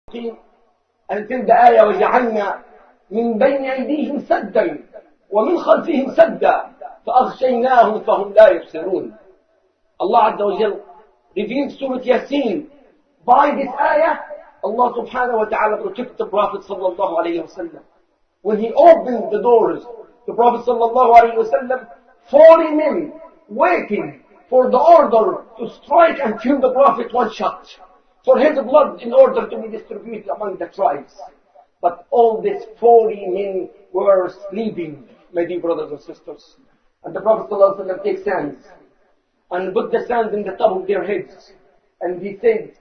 until the ayah وَجَعَلْنَا مِنْ بَيْنِ أَيْدِيهِمْ سَدًّا وَمِنْ خَلْفِهِمْ سَدًّا فَأَغْشَيْنَاهُمْ فَهُمْ لَا يُبْصِرُونَ. Allah Azza wa Jal revealed Surah Yasin. By this ayah, Allah subhanahu wa ta'ala protected the Prophet sallallahu alayhi wa sallam. When he opened the doors, the Prophet sallallahu alayhi wa sallam, 40 men waiting for the order to strike and kill the Prophet one shot, for his blood in order to be distributed among the tribes. But all these 40 men were sleeping, my dear brothers and sisters. And the Prophet sallallahu alayhi wa sallam takes sands and put the sands in the top of their heads. And he said,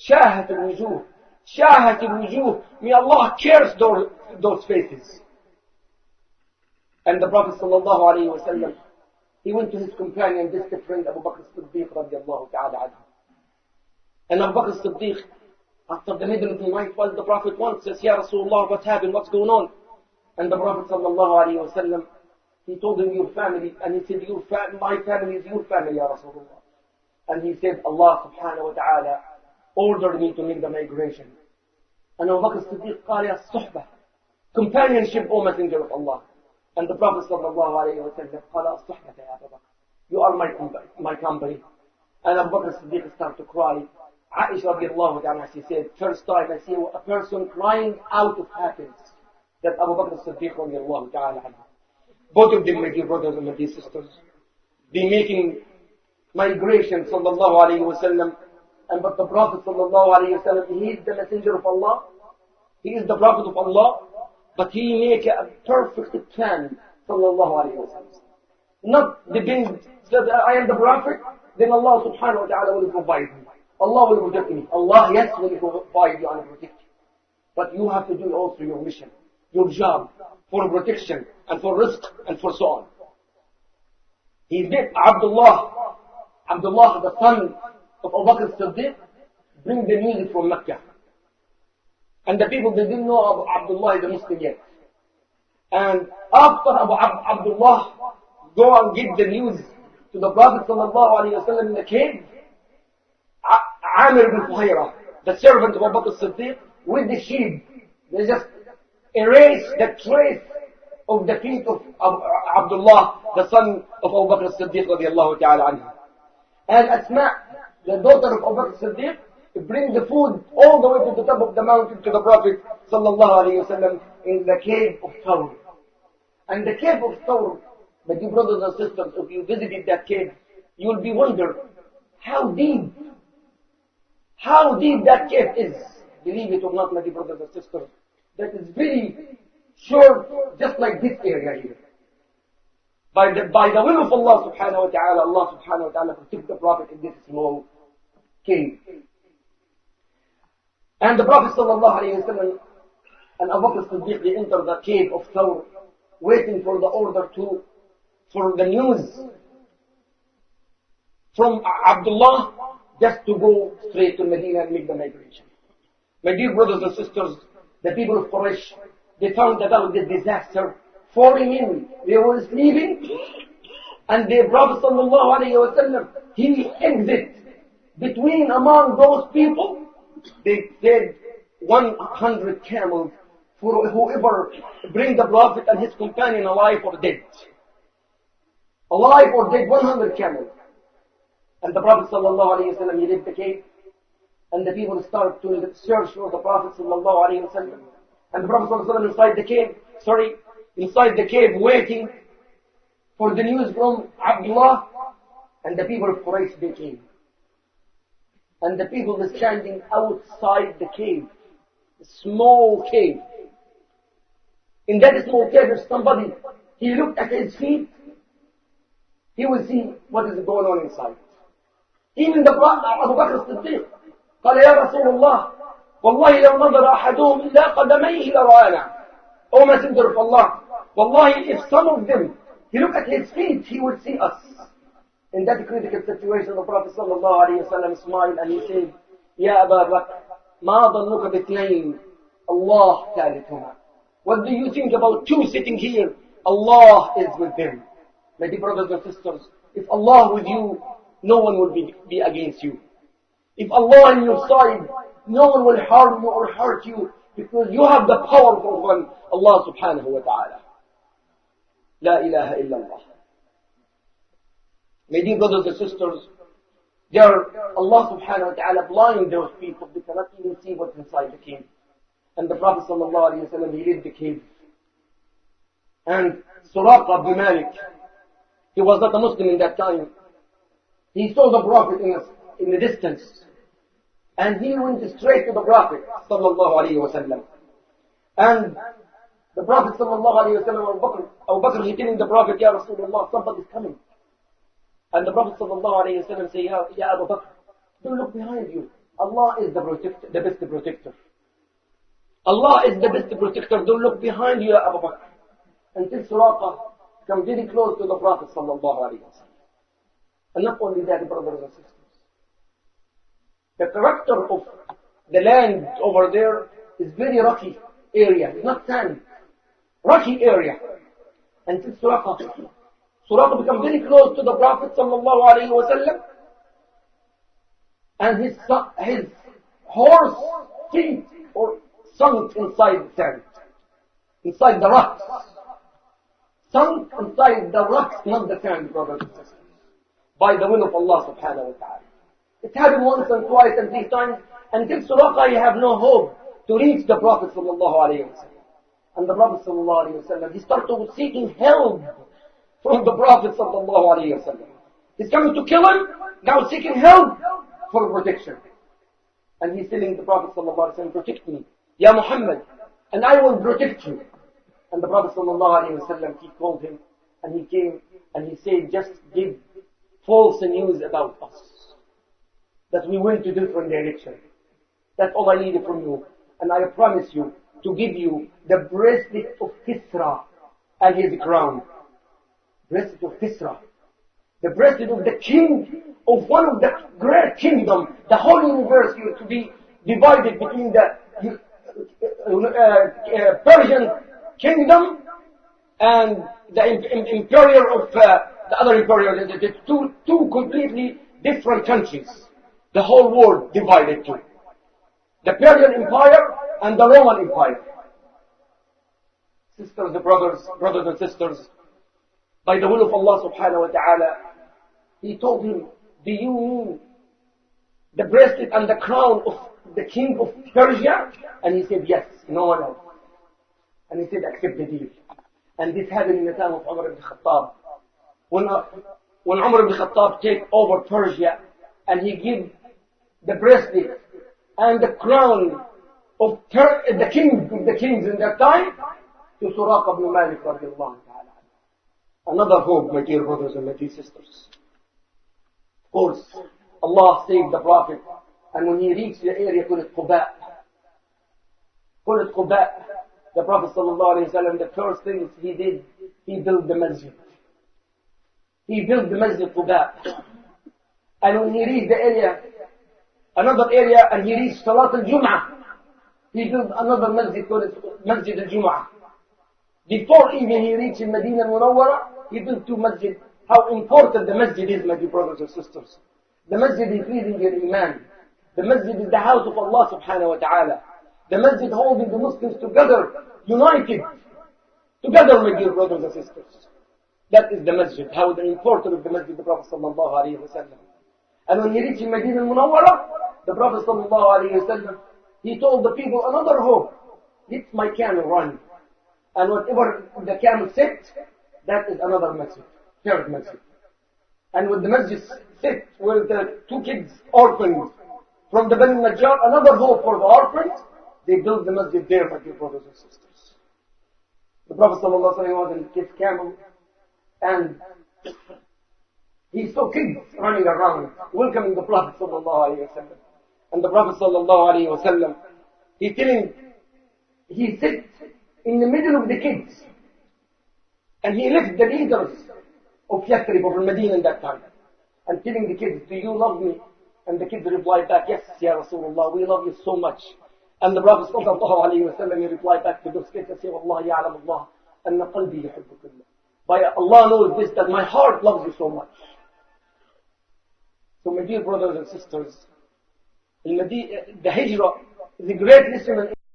Shahat al-wujuh, Shahat al-wujuh, may Allah curse those faces. And the Prophet sallallahu alayhi wa sallam, he went to his companion, distant friend Abu Bakr as-Siddiq radiallahu ta'ala anhu. And Abu Bakr as-Siddiq, after the middle of the night, while the Prophet once says, Ya Rasulullah, what happened, what's going on? And the Prophet sallallahu alayhi wa sallam, he told him, your family, and he said, my family is your family, Ya Rasulullah. And he said, Allah subhanahu wa ta'ala ordered me to make the migration. And Abu Bakr as-Siddiq قال يا الصحبة, companionship, O Messenger of Allah. And the Prophet sallallahu alayhi wa sallam قال الصحبة يا أبا بكر, you are my company. And Abu Bakr as-Siddiq started to cry. Aisha radiallahu ta'ala, she said, first time I see a person crying out of happiness, that Abu Bakr as-Siddiq radiallahu ta'ala anhu. Both of them, my dear brothers and my dear sisters, be making migration sallallahu alayhi wa sallam. And but the Prophet sallallahu alayhi wa sallam, he is the messenger of Allah, he is the Prophet of Allah, but he make a perfect plan sallallahu alayhi wa sallam. Not depend that I am the Prophet, then Allah subhanahu wa ta'ala will provide me. Allah will protect me. Allah, yes, will provide you and protect you. But you have to do also your mission, your job, for protection and for risk and for so on. He did Abdullah, the son of Abu Bakr as-Siddiq, bring the news from Mecca. And the people, they didn't know Abdullah is a Muslim yet. And after Abdullah go and give the news to the Prophet sallallahu alayhi wa sallam in the cave, Amir bin Fuhayrah, the servant of Abu Bakr as-Siddiq, with the sheep, they just erase the trace of the feet of Abdullah, the son of Abu Bakr as-Siddiq radiallahu ta'ala anhu. And Asma, the daughter of Abu Bakr as-Siddiq, bring the food all the way to the top of the mountain to the Prophet sallallahu alayhi wa sallam in the cave of Thawr. And the cave of Thawr, my dear brothers and sisters, if you visited that cave, you will be wondering how deep that cave is. Believe it or not, my dear brothers and sisters, that is very short, just like this area here. By the will of Allah subhanahu wa ta'ala protect the Prophet in this small cave. And the Prophet sallallahu alayhi wa sallam and Abu Bakr as-Siddiq, they enter the cave of Thawr, waiting for the order for the news from Abdullah, just to go straight to Medina and make the migration. My dear brothers and sisters, the people of Quraysh, they found about this disaster. 40 men, they were sleeping, and the Prophet sallallahu alayhi wa sallam, he exit between among those people. They said 100 camels for whoever bring the Prophet and his companion alive or dead. Alive or dead, 100 camels. And the Prophet sallallahu alayhi wa sallam, he left the cave, and the people start to search for the Prophet sallallahu alayhi wa sallam. And the Prophet sallallahu alayhi wa sallam inside the cave waiting for the news from Abdullah. And the people of Quraysh, they came. And the people were standing outside the cave, a small cave. In that small cave, if somebody, he looked at his feet, he will see what is going on inside. Even the Prophet Abu Bakr as-Siddiq قال يا رسول الله والله لو نظر أحدهم إلى قدميه لرآنا. O Messenger of Allah, wallahi, if some of them, he look at his feet, he will see us. In that critical situation, the Prophet sallallahu alayhi wa sallam smiled and he said, Ya Aba Bakr, ma dhannuka bitnayn, Allah thalithuma. What do you think about two sitting here? Allah is with them. My dear brothers and sisters, if Allah with you, no one will be against you. If Allah on your side, no one will harm you or hurt you because you have the powerful one, Allah subhanahu wa ta'ala. La ilaha illallah. My dear brothers and sisters, Allah subhanahu wa ta'ala blind those people, they cannot even see what's inside the cave. And the Prophet sallallahu alayhi wa sallam, he lit the cave. And Suraqa ibn Malik, he was not a Muslim in that time. He saw the Prophet in the distance. And he went straight to the Prophet sallallahu alayhi wa sallam. And the Prophet sallallahu alayhi wa sallam, Abu Bakr, he telling the Prophet, Ya Rasulullah, somebody is coming. And the Prophet sallallahu alayhi wa sallam say, Ya Abu Bakr, don't look behind you. Allah is the best protector. Allah is the best protector. Don't look behind you, Ya Abu Bakr. Until Suraqa come very close to the Prophet sallallahu alayhi wa sallam. And not only that, brothers and sisters. The character of the land over there is very rocky area. It's not sand. Rocky area. Until Suraqa become very close to the Prophet sallallahu alayhi wa sallam. And his horse feet or sunk inside the sand. Inside the rocks. Sunk inside the rocks, not the sand, brothers and sisters. By the will of Allah subhanahu wa ta'ala. It happened once and twice and 3 times. Until Suraqa, you have no hope to reach the Prophet sallallahu alayhi wa sallam. And the Prophet sallallahu alayhi wa sallam, he started seeking help from the Prophet sallallahu alayhi wa sallam. He's coming to kill him, now seeking help for protection. And he's telling the Prophet sallallahu alayhi wa sallam, protect me, Ya Muhammad, and I will protect you. And the Prophet sallallahu alayhi wa sallam, he called him, and he came, and he said, just give false news about us. That we went to different direction. That's all I needed from you. And I promise you to give you the bracelet of Kisra and his crown. Bracelet of Kisra. The bracelet of the king of one of the great kingdom. The whole universe used to be divided between the Persian kingdom and the imperial of the other imperial. The two completely different countries. The whole world divided too. The Persian Empire and the Roman Empire. Sisters and brothers and sisters, by the will of Allah subhanahu wa ta'ala, he told him, do you mean the bracelet and the crown of the king of Persia? And he said, yes, no one else. And he said, accept the deal. And this happened in the time of Umar ibn Khattab. When Umar ibn Khattab take over Persia, and he gave the bracelet and the crown of the king of the kings in that time to Suraqa ibn Malik radiallahu ta'ala. Another hope, my dear brothers and my dear sisters. Of course, Allah saved the Prophet, and when he reached the area called Quba, the Prophet sallallahu alayhi wa sallam, the first things he did, he built the masjid. He built the masjid Quba. And when he reached the area, another area, and he reached Salat al-Jum'ah, he built another masjid called Masjid al-Jum'ah. Before even he reached Medina al-Munawwara, he built 2 masjids. How important the masjid is, my dear brothers and sisters. The masjid increasing your iman. The masjid is the house of Allah subhanahu wa ta'ala. The masjid holding the Muslims together, united. Together, my dear brothers and sisters. That is the masjid. How the importance of the masjid, the Prophet sallallahu alayhi wa sallam. And when he reached Medina al-Munawwara, the Prophet sallallahu alayhi wa sallam, he told the people another hope. Let my camel run. And whatever the camel sit, that is another masjid. 3rd masjid. And when the masjid sit with the 2 kids, orphans, from the Bani Najjar, another hope for the orphans, they built the masjid there, my dear brothers and sisters. The Prophet sallallahu alayhi wa sallam was in his camel, and he saw kids running around, welcoming the Prophet sallallahu alayhi wa sallam. And the Prophet sallallahu alayhi wa sallam, he sit in the middle of the kids. And he left the leaders of Yathrib, of Medina in that time. And telling the kids, do you love me? And the kids replied back, yes, Ya Rasulullah, we love you so much. And the Prophet sallallahu alayhi wa sallam, he replied back to those kids and said, Wallahi ya'lam Allah, anna qalbi yuhibbukullah. By Allah knows this, that my heart loves you so much. So my dear brothers and sisters, the hijrah, the great lesson